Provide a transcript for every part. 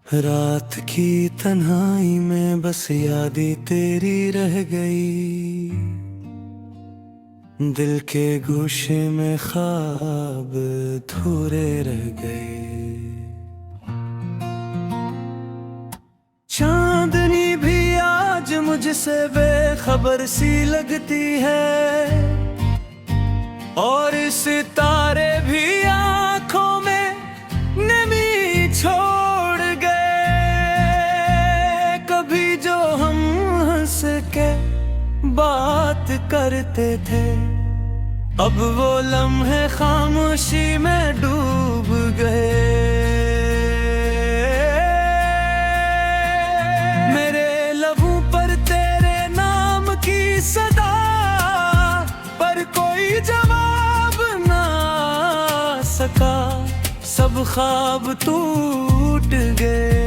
रात की तन्हाई में बस यादें तेरी रह गई, दिल के गोशे में ख्वाब अधूरे रह गए। चांदनी भी आज मुझसे बेखबर सी लगती है, और सितारे भी आंखों में नमी छोड़ गए। कभी जो हम हंस के बात करते थे, अब वो लम्हे खामोशी में डूब गए। मेरे लबों पर तेरे नाम की सदा, पर कोई जवाब ना सका। सब ख्वाब टूट गए।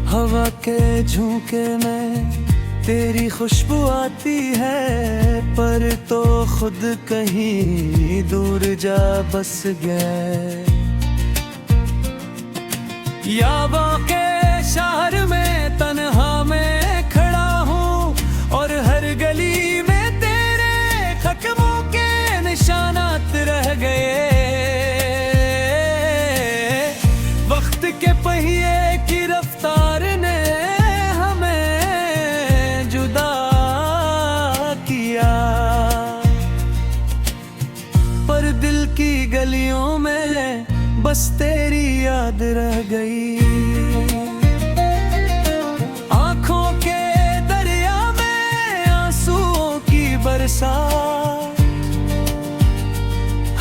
हवा के झोंके में तेरी खुशबू आती है, पर तो खुद कहीं दूर जा बस गए। याबों के शहर में तन्हा मैं खड़ा हूँ, और हर गली में तेरे कदमों के निशानात रह गए। वक्त के पहिए की रफ्तार ने हमें जुदा किया, पर दिल की गलियों में बस तेरी याद रह गई। आंखों के दरिया में आंसुओं की बरसात,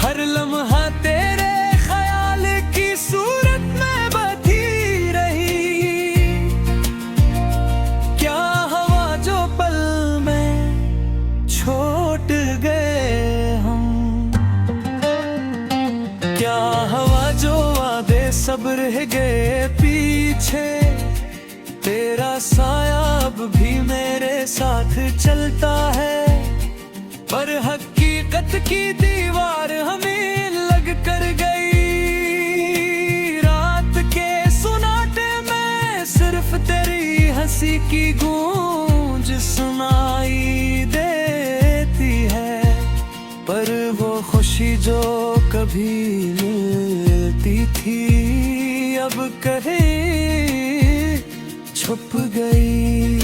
हर लम्हा तेरे ख्याल की सूरत में बधी रही। क्या हवा जो पल में छोड़ गए हम, क्या हवा जो वादे सब रह गए पीछे। तेरा साया अब भी मेरे साथ चलता है, पर हकीकत की दीवार हमें लग कर गई। रात के सुनाटे में सिर्फ तेरी हंसी की गूंज सुनाई देती है, पर वो खुशी जो कभी मिलती थी अब कहीं छुप गई।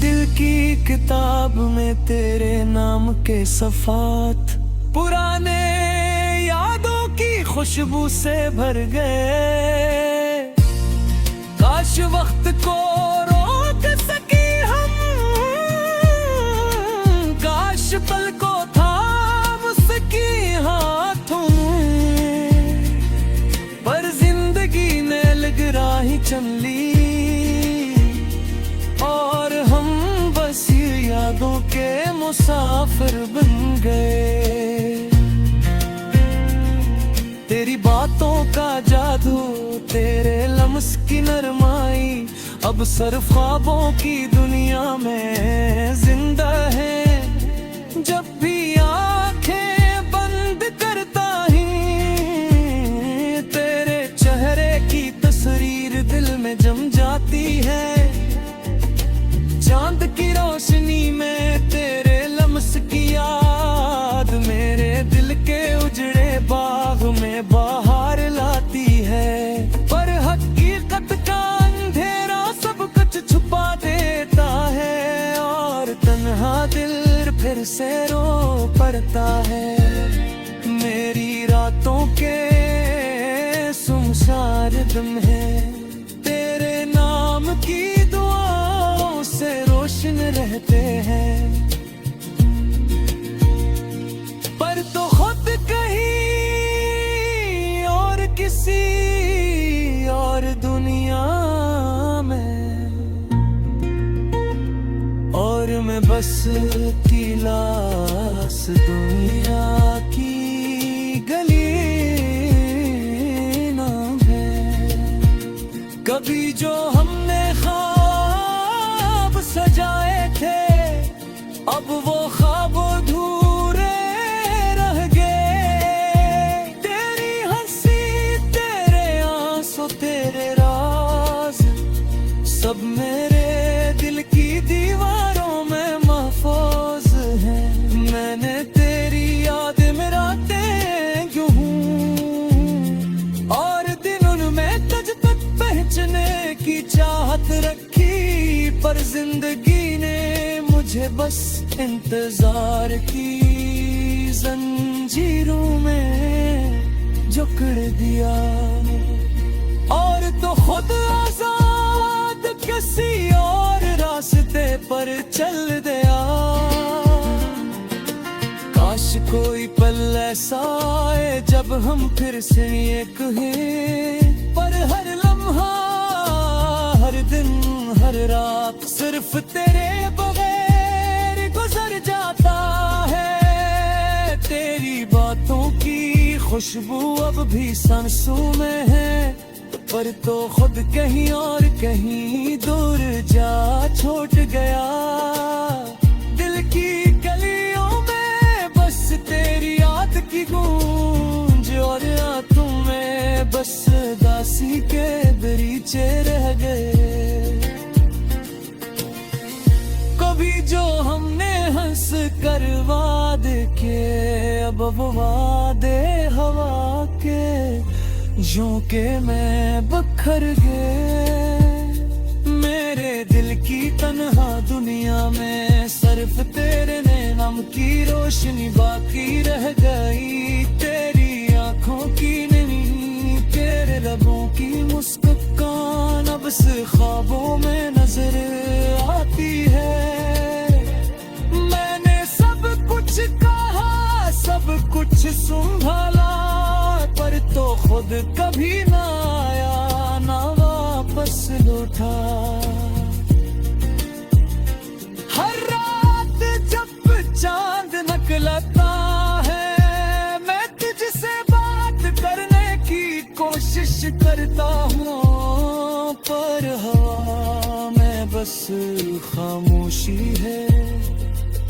दिल की किताब में तेरे नाम के सफ़ात पुराने यादों की खुशबू से भर गए। काश वक्त को रोक सके हम, काश पल को थाम सके हाथों में, पर जिंदगी ने लग राही चल ली, और हम बस यादों के मुसाफिर बन गए। तेरी बातों का जादू, तेरे लम्स की नरमाई, अब सर ख्वाबों की दुनिया में जिंदा है। जब भी आंखें बंद करता ही तेरे चेहरे की तस्वीर दिल में जम जाती है। चांद की रोशनी में तेरे लम्स की याद मेरे दिल के उजड़े बाग में बाहर लाती है, पर हकीकत का अंधेरा सब कुछ छुपा देता है, और तन्हा दिल फिर से रो पड़ता है। मेरी रातों के सुनसान दम है, तेरे नाम की दुआओं से रोशन रहते हैं, पर तो खुद कहीं और किसी और दुनिया में, और मैं बस की लाश दुनिया की गली ना है। कभी जो हमने ख्वाब सजाए थे, अब वो ख्वाब अधूरे रह गए। तेरी हंसी तेरे रखी, पर जिंदगी ने मुझे बस इंतजार की जंजीरों में जकड़ दिया, और तो खुद आजाद किसी और रास्ते पर चल गया। काश कोई पल ऐसा आए जब हम फिर से एक हैं, पर हर लम्हा, हर दिन, हर रात सिर्फ तेरे बगैर गुजर जाता है। तेरी बातों की खुशबू अब भी सांसों में है, पर तो खुद कहीं और कहीं दूर जा छूट गया। दिल की गलियों में बस तेरी याद की गूंज, और रातों में बस दासी के दरीचे रह गए। कभी जो हमने हंस कर वादे के, अब वादे हवा के झोंके में बखर गए। मेरे दिल की तन्हा दुनिया में सिर्फ तेरे नाम की रोशनी बाकी रह गई। तेरी आंखों की नमी, तेरे लबों की मुस्कान अब से ख्वाबों में नजर आती है। मैंने सब कुछ कहा, सब कुछ संभाला, पर तो खुद कभी ना आया, ना वापस लौटा। हर रात जब चांद निकलता है, मैं तुझसे बात करने की कोशिश करता हूँ, पर हवा में बस खामोशी है,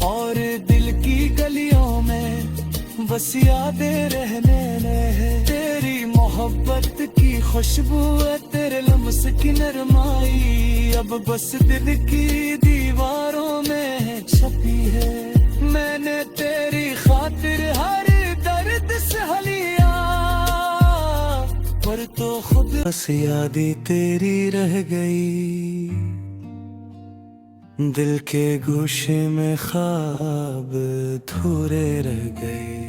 और दिल की गलियों में बस यादें रहने हैं। तेरी मोहब्बत की खुशबू है, तेरे लम्स की नरमाई अब बस दिल की दीवारों में छपी है। मैंने तेरी खातिर हर दर्द सह लिया, पर तो खुद बस यादें तेरी रह गई। दिल के गोशे में ख्वाब अधूरे रह गए।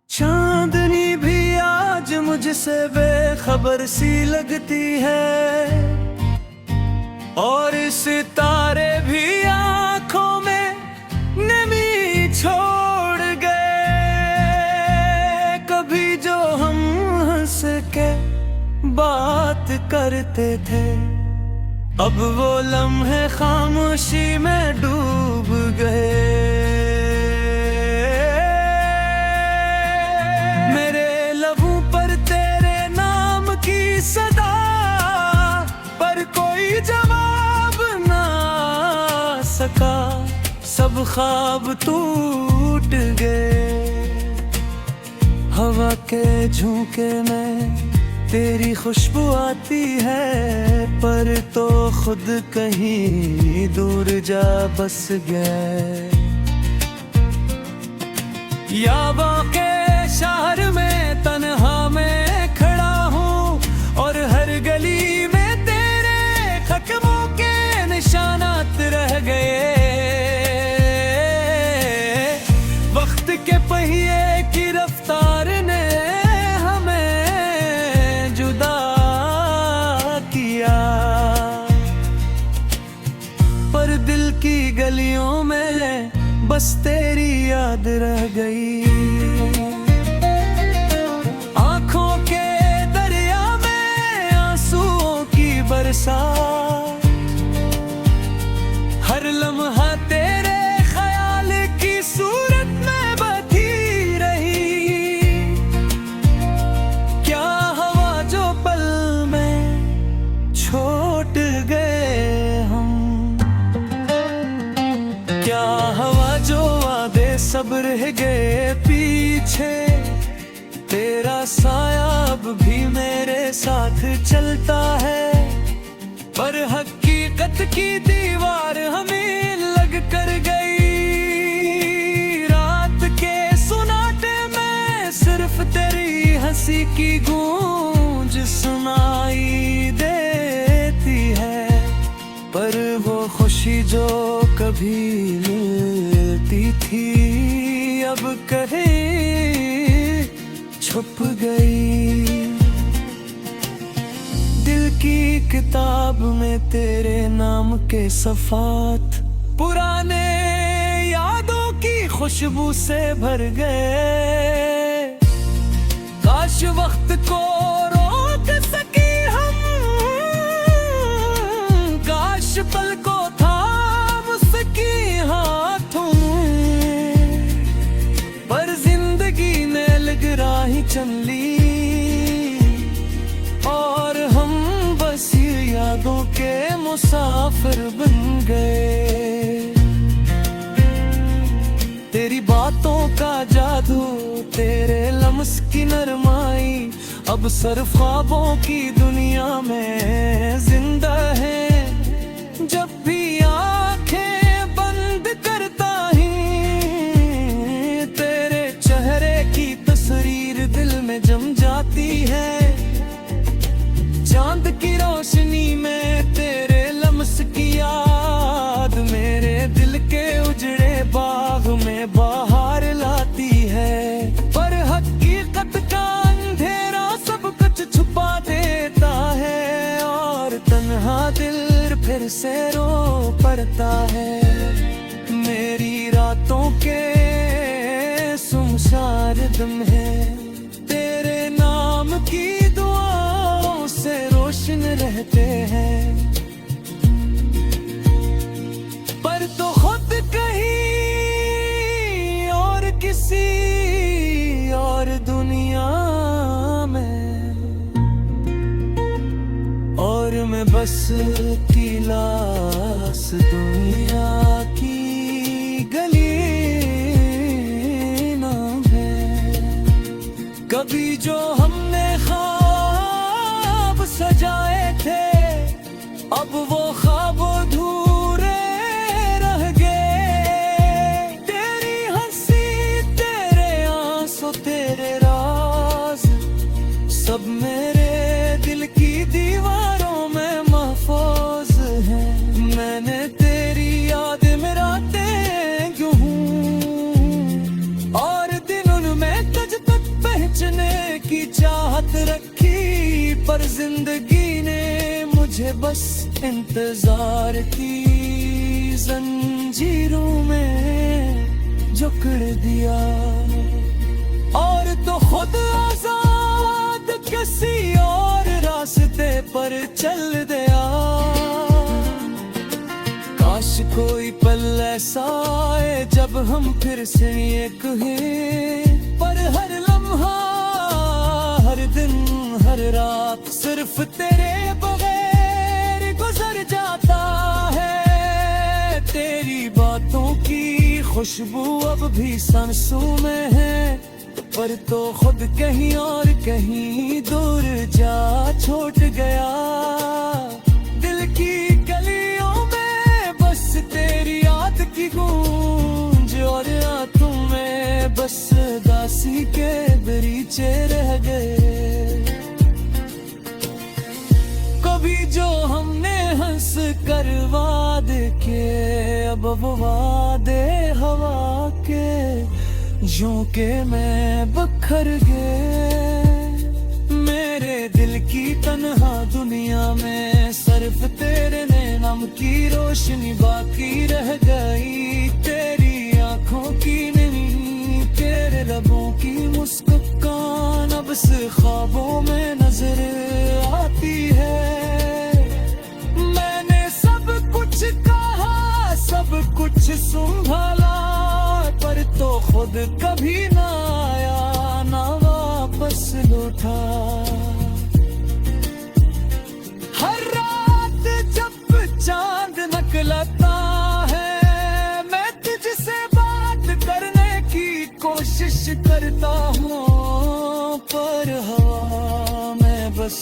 चांदनी भी आज मुझसे बेखबर सी लगती है, और सितारे भी आंखों में नमी छोड़ गए। कभी जो हम हंस के बात करते थे, अब वो लम्हे खामोशी में डूब गए। मेरे लबों पर तेरे नाम की सदा, पर कोई जवाब ना सका। सब ख्वाब टूट गए। हवा के झोंके में तेरी खुशबू आती है, पर तो खुद कहीं दूर जा बस गए। याबा के शहर में तन्हा मैं खड़ा हूँ, और हर गली में तेरे कदमों के निशानात रह गए। वक्त के पहिए की रफ्तार ने गलियों में बस तेरी याद रह गई। आंखों के दरिया में आंसुओं की बरसात, हर लम्हा तेरे ख्याल की सूरत में बधी रही। क्या हवा जो पल में छोड़ गए हम, क्या हवा जो वादे सब रह गए पीछे। तेरा साया अब भी मेरे साथ चलता है, पर हकीकत की दीवार हमें लग कर गई। रात के सुनाटे में सिर्फ तेरी हंसी की गूंज सुनाई। छुप गई। दिल की किताब में तेरे नाम के सफ़ात पुराने यादों की खुशबू से भर गए। काश वक्त को रोक सके हम, काश पल को थाम सके हाथों में, पर जिंदगी ने लगराही चन ली और हम बस यादों के मुसाफिर बन गए। तेरी बातों का जादू, तेरे लम्स की नरमाई अब सर ख्वाबों की दुनिया में जिंदा है। जब भी आंखें बंद करता ही तेरे चेहरे की तस्वीर दिल में जम जाती है। चांद की रोशनी में तेरे लम्स की याद मेरे दिल के उजड़े बाग में बाहर लाती है। पर हकीकत का अंधेरा सब कुछ छुपा देता है और तन्हा दिल फिर से रो पड़ता है। मेरी रातों के सुनसान दम है तेरे नाम की दुआओं से रोशन रहते हैं। पर तो खुद कहीं और किसी और दुनिया में, और मैं बस की लाश दुनिया की गली ना है। कभी जो हमने ख्वाब सजाए थे अब वो ख्वाब अधूरे रह गए। तेरी हंसी, तेरे आंसू, तेरे राज सब मेरे दिल की दीवारों में महफूज है। मैंने तेरी याद में रातें क्यों हूँ और दिन उनमें तुझ तक पहुंचने की चाहत रखी, पर जिंदगी ने मुझे बस इंतजार की जंजीरों में जकड़ दिया। और तो खुद आजाद किसी और रास्ते पर चल गया। काश कोई पल ऐसा आए जब हम फिर से एक हैं, पर हर लम्हा, हर दिन, हर रात सिर्फ तेरे बगैर गुजर जाता है। तेरी बातों की खुशबू अब भी सांसों में है, पर तो खुद कहीं और कहीं दूर जा छोड़ गया। दिल की गलियों में बस तेरी याद की गूंज और रातों में बस दासी के दरीचे रह गए। कभी जो हमने हंस कर वादे के अब वो वादे हवा के झोंके में बखर गए। मेरे दिल की तन्हा दुनिया में सिर्फ तेरे नाम की रोशनी बाकी रह गई। तेरी आंखों की नमी, तेरे लबों की मुस्कान अब से ख्वाबों में नजर आती है। मैंने सब कुछ कहा, सब कुछ संभाला, पर तो खुद कभी ना आया ना वापस लौटा। हर रात जब चांद निकलता है मैं तुझसे बात करने की कोशिश करता हूँ, पर हवा में बस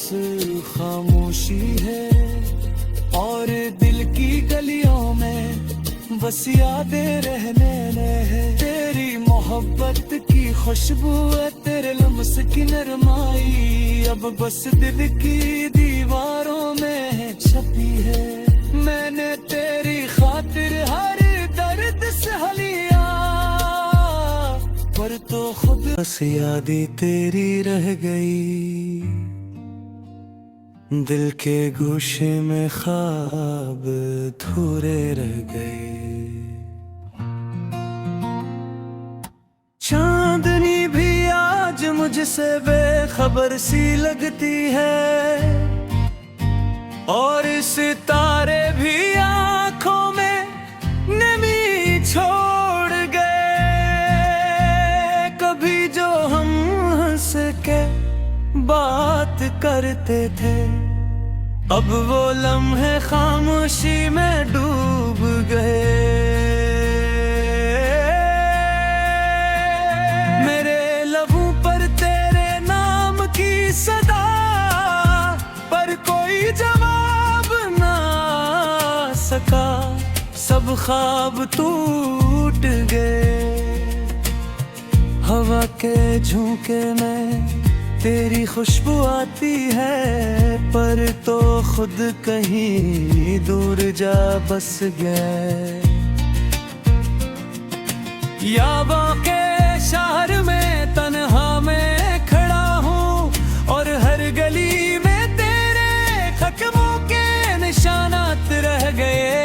खामोशी है और दिल की गलियों में बस यादें रहने हैं। तेरी मोहब्बत की खुशबू है, तेरे लम्स की नरमाई अब बस दिल की दीवारों में छपी है। मैंने तेरी खातिर हर दर्द सह लिया, पर तो खुद बस यादें तेरी रह गई, दिल के गोशे में ख्वाब अधूरे रह गए। चांदनी भी आज मुझसे बेखबर सी लगती है, और सितारे भी आंखों में नमी छोड़ गए। कभी जो हम हंस के बात करते थे, अब वो लम्हे खामोशी में डूब गए। मेरे लबों पर तेरे नाम की सदा, पर कोई जवाब ना सका। सब ख्वाब टूट गए। हवा के झोंके में तेरी खुशबू आती है, पर तो खुद कहीं दूर जा बस गए। यादों के शहर में तन्हा मैं खड़ा हूँ, और हर गली में तेरे कदमों के निशानात रह गए।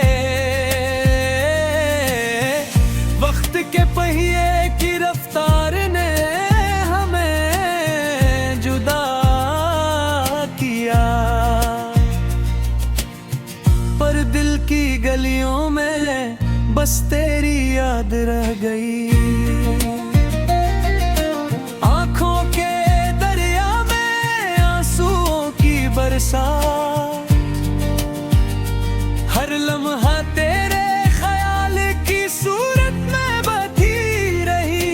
वक्त के पहिए की रफ्तार ने हमें जुदा किया, पर दिल की गलियों में बस तेरी याद रह गई। आंखों के दरिया में आंसुओं की बरसात, हर लम्हा तेरे ख्याल की सूरत में बधी रही।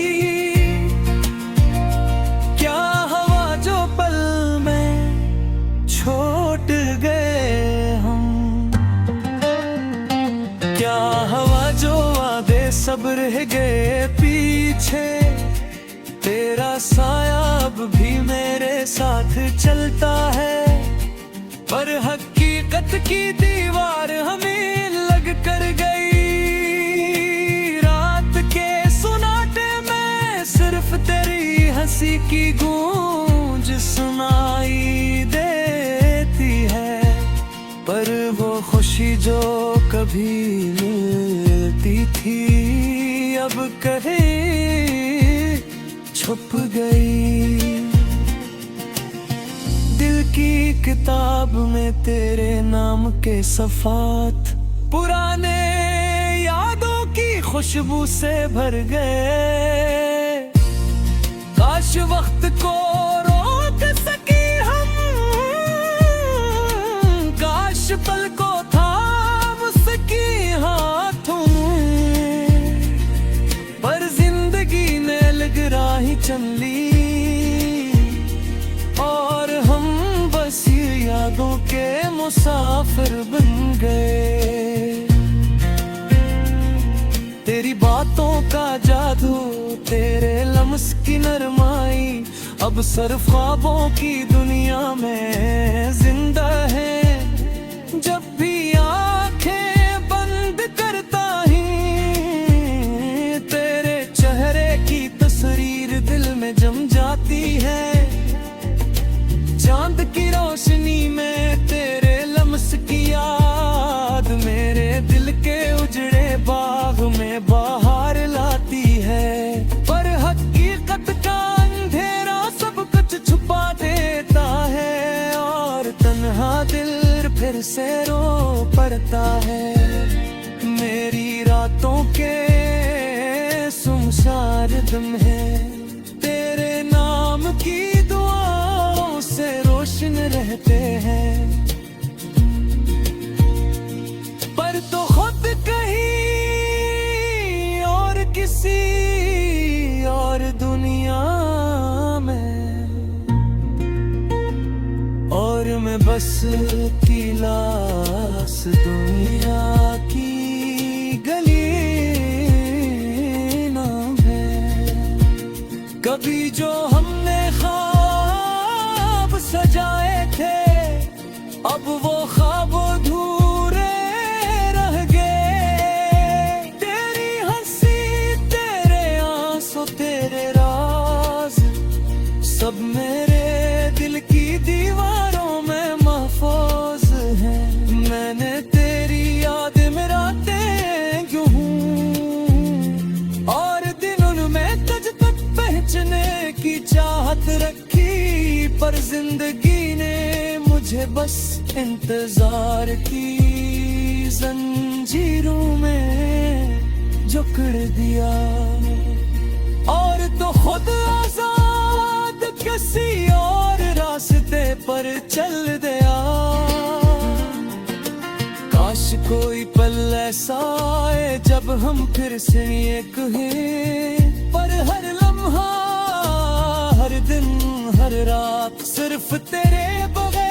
क्या हवा जो पल में छोड़ गए हम, क्या हवा जो वादे सब रह गए पीछे। तेरा साया अब भी मेरे साथ चलता है, पर हकीकत की दीवार हमें लग कर गई। रात के सुनाटे में सिर्फ तेरी हंसी की गूंज सुनाई देती है, पर वो खुशी जो कभी मिलती थी अब कहीं छुप गई। दिल की किताब में तेरे नाम के सफ़ात पुराने यादों की खुशबू से भर गए। काश वक्त को रोक सके हम, काश पल को थाम सके हाथों में, पर जिंदगी ने लगराही चल ली, और हम बस यादों के मुसाफिर बन गए। तेरी बातों का जादू, तेरे लम्स की नरमाई, अब सिर्फ ख्वाबों की दुनिया में जिंदा है। जब भी आंखें बंद करता ही तेरे चेहरे की तस्वीर दिल में जम जाती है। चांद की रोशनी में तेरे लम्स की याद मेरे दिल के उजड़े बाग में बाहर लाती है, पर हकीकत का अंधेरा सब कुछ छुपा देता है, और तन्हा दिल फिर से रो पड़ता है। मेरी रातों के सुनसान दम है, तेरे नाम की दुआओं से रोशन रहते हैं, पर तो खुद कहीं और किसी और दुनिया में, और मैं बस तिलास दुनिया की गली ना है। कभी जो हमने ख्वाब सजाए थे, अब वो ख्वाब अधूरे रह गए। तेरी हंसी, तेरे आंसू, तेरे राज मुझे बस इंतजार की जंजीरों में जकड़ दिया, और तो खुद आजाद किसी और रास्ते पर चल दिया। काश कोई पल ऐसा आए जब हम फिर से एक हैं, पर हर लम्हा हर दिन हर रात सिर्फ तेरे बगैर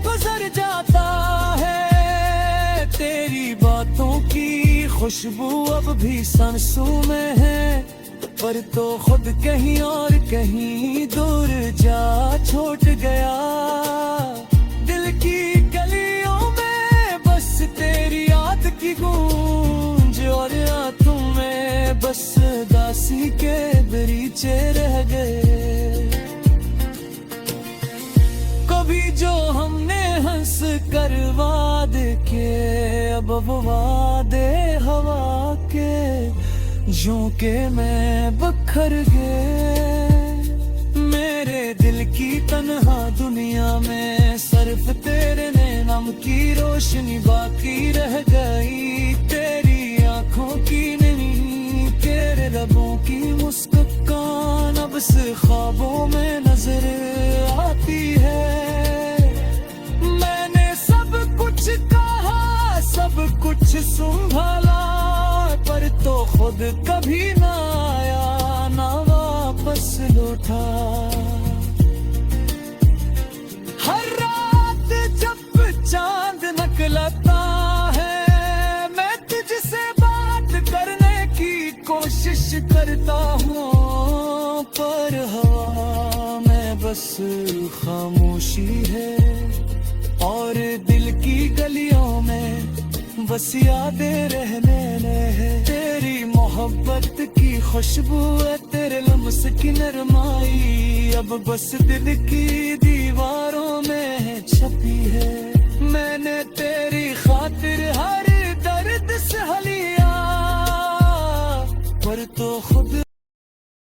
गुजर जाता है। तेरी बातों की खुशबू अब भी सांसों में है, पर तो खुद कहीं और कहीं दूर जा छूट गया। दिल की गलियों में बस तेरी याद की गूंज, और रातों में बस दासी के बरीचे रह गए। कभी जो हमने हंस कर वादे के, अब वो वादे हवा के झोंके में बखर गए। मेरे दिल की तन्हा दुनिया में सिर्फ तेरे नाम की रोशनी बाकी रह गई। तेरी आंखों की नहीं, तेरे लबों की मुस्कान अब से ख्वाबों में नजर आती है। मैंने सब कुछ कहा, सब कुछ संभाला, पर तो खुद कभी ना आया ना वापस लौटा। हर रात जब चांद निकलता है, मैं तुझसे बात करने की कोशिश करता हूँ, पर हवा में बस खामोशी है, और दिल की गलियों में बस यादें रहने है। तेरी मोहब्बत की खुशबू है, तेरे लम्स की नरमाई अब बस दिल की दीवारों में छपी है। मैंने तेरी